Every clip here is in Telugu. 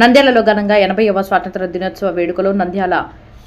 నంద్యాలలో ఘనంగా 80వ స్వాతంత్ర దినోత్సవ వేడుకలు. నంద్యాల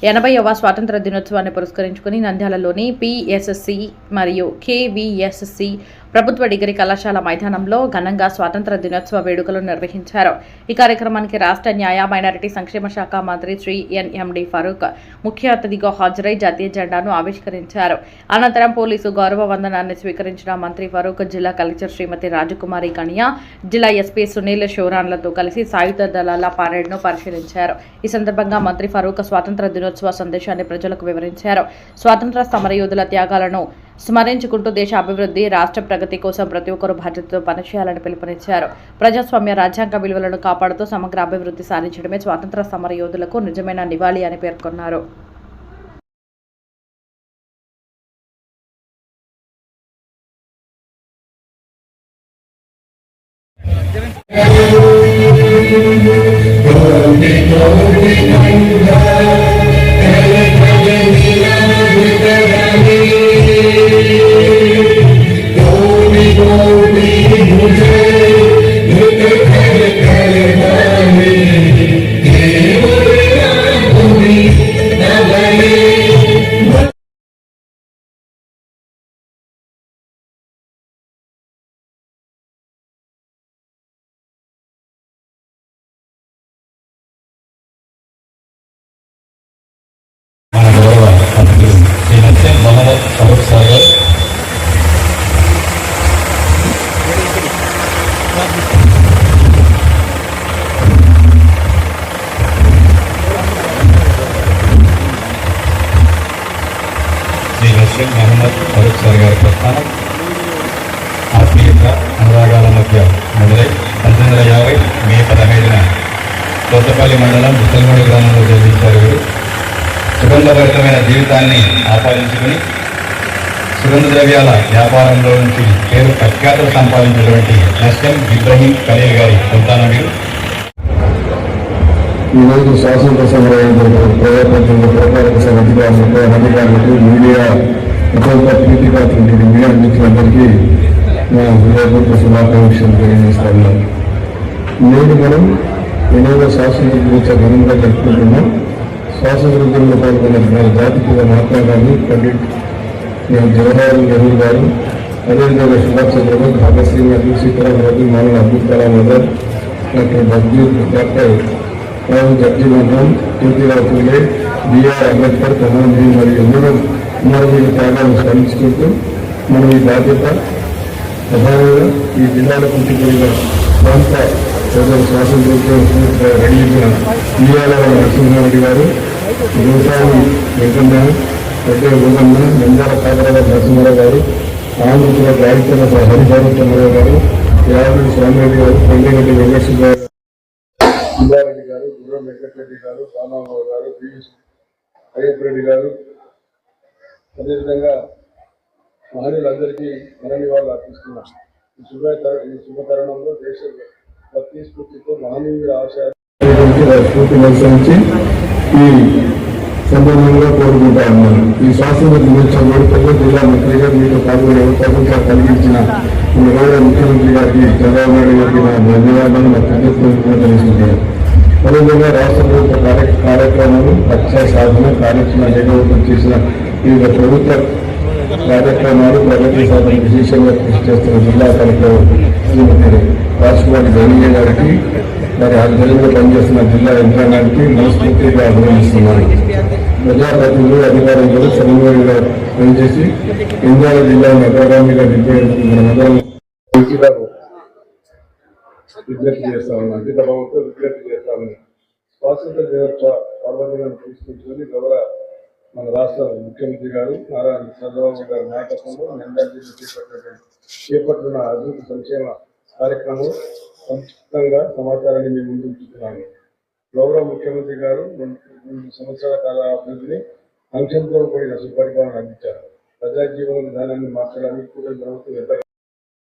80వ స్వాతంత్ర దినోత్సవాన్ని పురస్కరించుకుని నంద్యాలలోని పిఎస్సి మరియు కేవీఎస్సి ప్రభుత్వ డిగ్రీ కళాశాల మైదానంలో ఘనంగా స్వాతంత్ర దినోత్సవ వేడుకలు నిర్వహించారు. ఈ కార్యక్రమానికి రాష్ట్ర న్యాయ, మైనారిటీ సంక్షేమ శాఖ మంత్రి శ్రీ ఎన్ఎండి ఫరూక్ ముఖ్య అతిథిగా హాజరై జాతీయ జెండాను ఆవిష్కరించారు. అనంతరం పోలీసు గౌరవ వందనాన్ని స్వీకరించిన మంత్రి ఫరూక్ జిల్లా కలెక్టర్ శ్రీమతి రాజకుమారి కనియా, జిల్లా ఎస్పీ సునీల్ షోరాన్లతో కలిసి సాయుధ దళాల పరేడ్ను పరిశీలించారు. ఈ సందర్భంగా మంత్రి ఫరూక్ స్వాతంత్ర దినోత్సవ సందేశాన్ని ప్రజలకు వివరించారు. స్వాతంత్ర సమరయోధుల త్యాగాలను స్మరించుకుంటూ దేశ అభివృద్ధి, రాష్ట్ర ప్రగతి కోసం ప్రతి ఒక్కరూ బాధ్యతతో పనిచేయాలని పిలుపునిచ్చారు. ప్రజాస్వామ్య, రాజ్యాంగ విలువలను కాపాడుతూ సమగ్ర అభివృద్ధి సాధించడమే స్వాతంత్ర సమరయోధులకు నిజమైన నివాళి అని పేర్కొన్నారు. మహమ్మద్ ఫరూక్ సార్ గారి ప్రస్థానం ఆత్మీయత, అనురాగాల మధ్య మొదలై 1950 మే 15న కొత్తపల్లి మండలం ముసల్మూడి గ్రామంలో జన్మించారు. వీరు సుగంధభరితమైన జీవితాన్ని ఆపాదించుకుని సుగంధ ద్రవ్యాల వ్యాపారంలో నుంచి పేరు ప్రఖ్యాతులు సంపాదించినటువంటి నస్యం ఇబ్రహీం ఖలీల్ గారి సంతానం వీరు. ఈరోజు స్వాతంత్ర సమరయోధులకు, అధికారులకు, మీడియా ప్రీతిపాత్రులకి, మీడియా మిత్రులందరికీ నా హృదయపూర్వక శుభాకాంక్షలు తెలియజేస్తాను. నేడు మనం 8వ స్వాతంత్ర దినోత్సవ ఘనంగా జరుపుకుంటున్నాం. స్వాతంత్ర ఉద్యమంలో పాల్గొన్న జాతిపిత మహాత్మా గాంధీ, పండిట్ జవహర్లాల్ నెహ్రూ గారు, అదేవిధంగా సుభాష్ చంద్రబోస్, భగత్ సింగ్, అబ్దుల్ సీతారామరాజు, మౌలానా అబ్దుల్ కలాం ఆజాద్, డాక్టర్ జగ్జీవన్, జ్యోతిరావు పూలే, బిఆర్ అంబేద్కర్, కమలంజీ మరియు ఎందరో అమరవీర త్యాగాలను స్మరించుకుంటూ మనం ఈ బాధ్యత ప్రధానంగా ఈ జిల్లాలో పుట్టిపోయిన ప్రాంత ప్రజల స్వాతంత్ర్యం రెడీసిన బిఆర్ నరసింహారెడ్డి గారు, గోసాని వెంకన్న, పెద్ద గోగన్న, నంద్యాల కాకరాబాద్ నరసింహారావు గారు, ఆంధ్రప్రదేశ్ రాయచూర హరిభారత్ చంద్రరావు గారు, యాదగిరి స్వామిరెడ్డి గారు, కొండరెడ్డి వెంకటేశ్వర గారు, సుబ్బారెడ్డి గారు, గుర్రం వెంకటరెడ్డి గారు, రామారావు గారు, అయ్యప్ప రెడ్డి గారు, అదేవిధంగా మహనీయులందరికీ మన నివాళులు అర్పిస్తున్నాం. ఈ శుభతరుణంలో దేశ భక్తి స్ఫూర్తితో మహనీయుల ఆశయాన్ని అనుసరించి ఈ సందర్భంగా కోరుకుంటా ఉన్నాను. ఈ స్వాతంత్ర దినోత్సవ వేడుకల్లో జిల్లా మంత్రిగా మీతో పాల్గొనే అవకాశం కలిగించిన గౌరవ ముఖ్యమంత్రి గారికి, చంద్రబాబు నాయుడు గారికి నా ధన్యవాదాలు, నా కృతజ్ఞతలు తెలుసుకుంటాను. అదేవిధంగా రాష్ట్ర ప్రభుత్వ కార్యక్రమాలు, లక్ష్య సాధన కార్యక్రమ ఏకీకృతం చేసిన వివిధ ప్రభుత్వ కార్యక్రమాలు ప్రగతి సాధన విశేషంగా కృషి చేస్తున్న జిల్లా కలెక్టర్ శ్రీమతి రాష్ట్రపతి గణనీయ గారికి, వారి ఆధ్వర్యంలో పనిచేస్తున్న జిల్లా యంత్రాంగానికి మనస్ఫూర్తిగా అభినందిస్తున్నాను. ప్రజాప్రతినిధులు, అధికారులు సమన్వయంగా పనిచేసి నంద్యాల జిల్లాను అగ్రగామిగా నిలిపేందుకు మనమందరం విజ్ఞప్తి చేస్తా ఉన్నాం. అంకితభావంతో విజ్ఞప్తి చేస్తా ఉన్నాం. స్వాతంత్ర దినోత్సవ పర్వదినాన్ని పురస్కరించుకొని గౌరవ మన రాష్ట్ర ముఖ్యమంత్రి గారు నారా చంద్రబాబు గారి నాయకత్వంలో నంద్యాల జిల్లా చేపట్టిన అభివృద్ధి సంక్షేమ కార్యక్రమం సంక్షిప్తంగా సమాచారాన్ని మేము ముందుకు చూస్తున్నాము. గౌరవ ముఖ్యమంత్రి గారు 2 సంవత్సరాల కాల అభివృద్ధిని సంక్షేమంతో కూడిన సుపరిపాలన అందించారు. ప్రజా జీవన విధానాన్ని మార్చడానికి కూడా ప్రభుత్వం